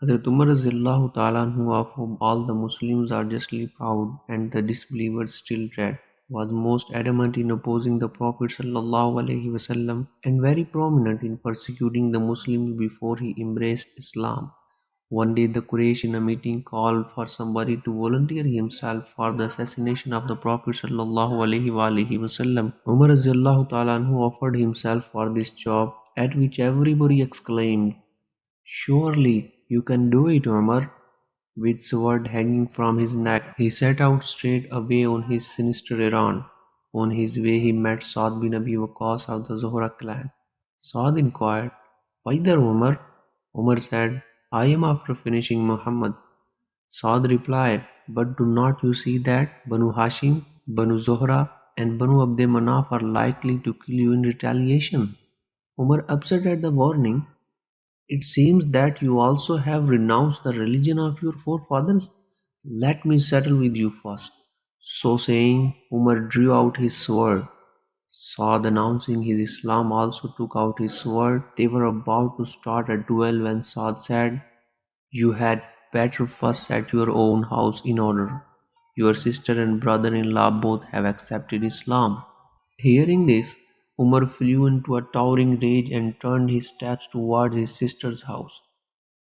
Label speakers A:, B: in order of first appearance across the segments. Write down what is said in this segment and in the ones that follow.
A: Hazrat Umar ta'ala anhu, of whom all the Muslims are justly proud and the disbelievers still dread, was most adamant in opposing the Prophet ﷺ and very prominent in persecuting the Muslims before he embraced Islam. One day the Quraysh in a meeting called for somebody to volunteer himself for the assassination of the Prophet ﷺ. Umar ta'ala anhu offered himself for this job, at which everybody exclaimed, "Surely you can do it, Umar." With sword hanging from his neck, he set out straight away on his sinister errand. On his way he met Saad bin Abi Waqqas of the Zohra clan. Saad inquired, "Why there, Umar?" Umar said, "I am after finishing Muhammad." Saad replied, "But do not you see that Banu Hashim, Banu Zohra, and Banu Abd Manaf are likely to kill you in retaliation?" Umar, upset at the warning, "It seems that you also have renounced the religion of your forefathers. Let me settle with you first." So saying, Umar drew out his sword. Saad, announcing his Islam, also took out his sword. They were about to start a duel when Saad said, "You had better first set your own house in order. Your sister and brother-in-law both have accepted Islam." Hearing this, Umar flew into a towering rage and turned his steps towards his sister's house.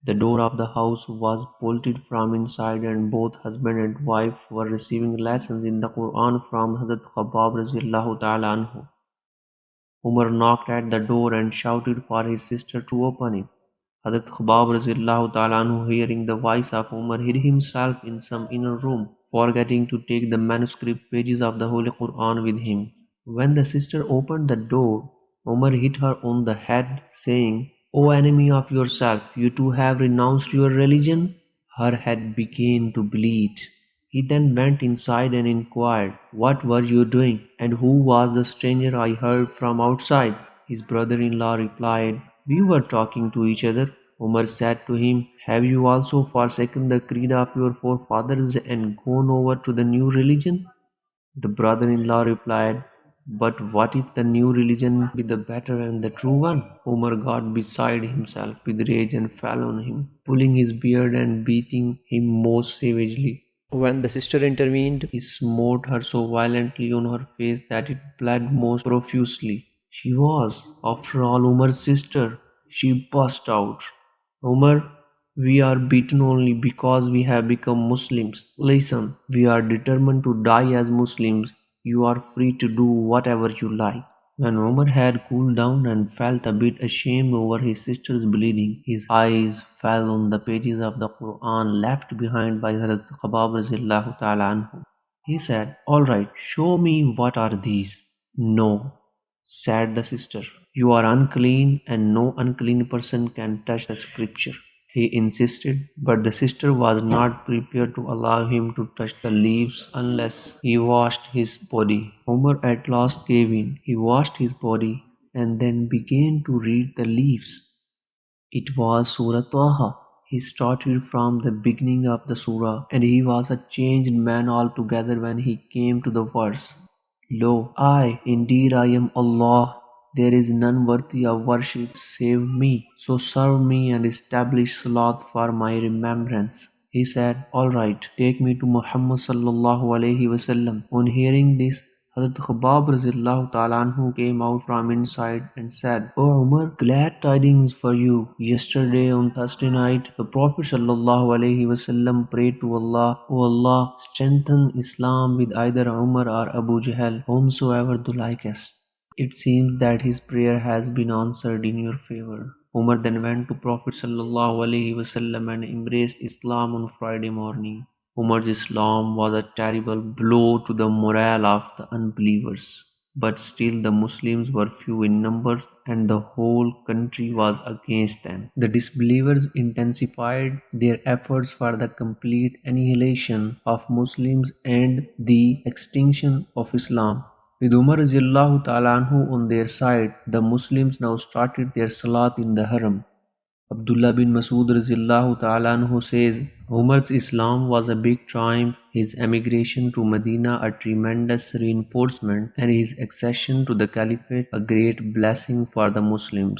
A: The door of the house was bolted from inside, and both husband and wife were receiving lessons in the Quran from Hazrat Khabbab ta'ala anhu. Umar knocked at the door and shouted for his sister to open it. Hazrat Khabbab ta'ala anhu, hearing the voice of Umar, hid himself in some inner room, forgetting to take the manuscript pages of the Holy Quran with him. When the sister opened the door, Umar hit her on the head, saying, "O enemy of yourself, you too have renounced your religion?" Her head began to bleed. He then went inside and inquired, "What were you doing, and who was the stranger I heard from outside?" His brother-in-law replied, "We were talking to each other." Umar said to him, "Have you also forsaken the creed of your forefathers and gone over to the new religion?" The brother-in-law replied, "But what if the new religion be the better and the true one?" Umar got beside himself with rage and fell on him, pulling his beard and beating him most savagely. When the sister intervened, he smote her so violently on her face that it bled most profusely. She was, after all, Umar's sister. She burst out, "Umar, we are beaten only because we have become Muslims. Listen, we are determined to die as Muslims. You are free to do whatever you like." When Umar had cooled down and felt a bit ashamed over his sister's bleeding, his eyes fell on the pages of the Quran left behind by Hazrat Khabbab ta'ala anhu. He said, "All right, show me what are these." "No," said the sister, "you are unclean and no unclean person can touch the scripture." He insisted, but the sister was not prepared to allow him to touch the leaves unless he washed his body. Umar at last gave in. He washed his body and then began to read the leaves. It was Surah Taha. He started from the beginning of the surah, and he was a changed man altogether when he came to the verse, "Lo, indeed I am Allah. There is none worthy of worship save me. So serve me and establish salat for my remembrance." He said, "All right, take me to Muhammad sallallahu alaihi wasallam." On hearing this, Hazrat Khabbab ta'ala anhu came out from inside and said, "O Umar, glad tidings for you. Yesterday on Thursday night, the Prophet sallallahu alaihi wasallam prayed to Allah, 'O Allah, strengthen Islam with either Umar or Abu Jahl, whomsoever thou likest.' It seems that his prayer has been answered in your favor." Umar then went to Prophet sallallahu alaihi wasallam and embraced Islam on Friday morning. Umar's Islam was a terrible blow to the morale of the unbelievers. But still the Muslims were few in numbers and the whole country was against them. The disbelievers intensified their efforts for the complete annihilation of Muslims and the extinction of Islam. With Umar ta'ala anhu on their side, the Muslims now started their salat in the haram. Abdullah bin Masud ta'ala anhu says, Umar's Islam was a big triumph, his emigration to Medina a tremendous reinforcement, and his accession to the Caliphate a great blessing for the Muslims.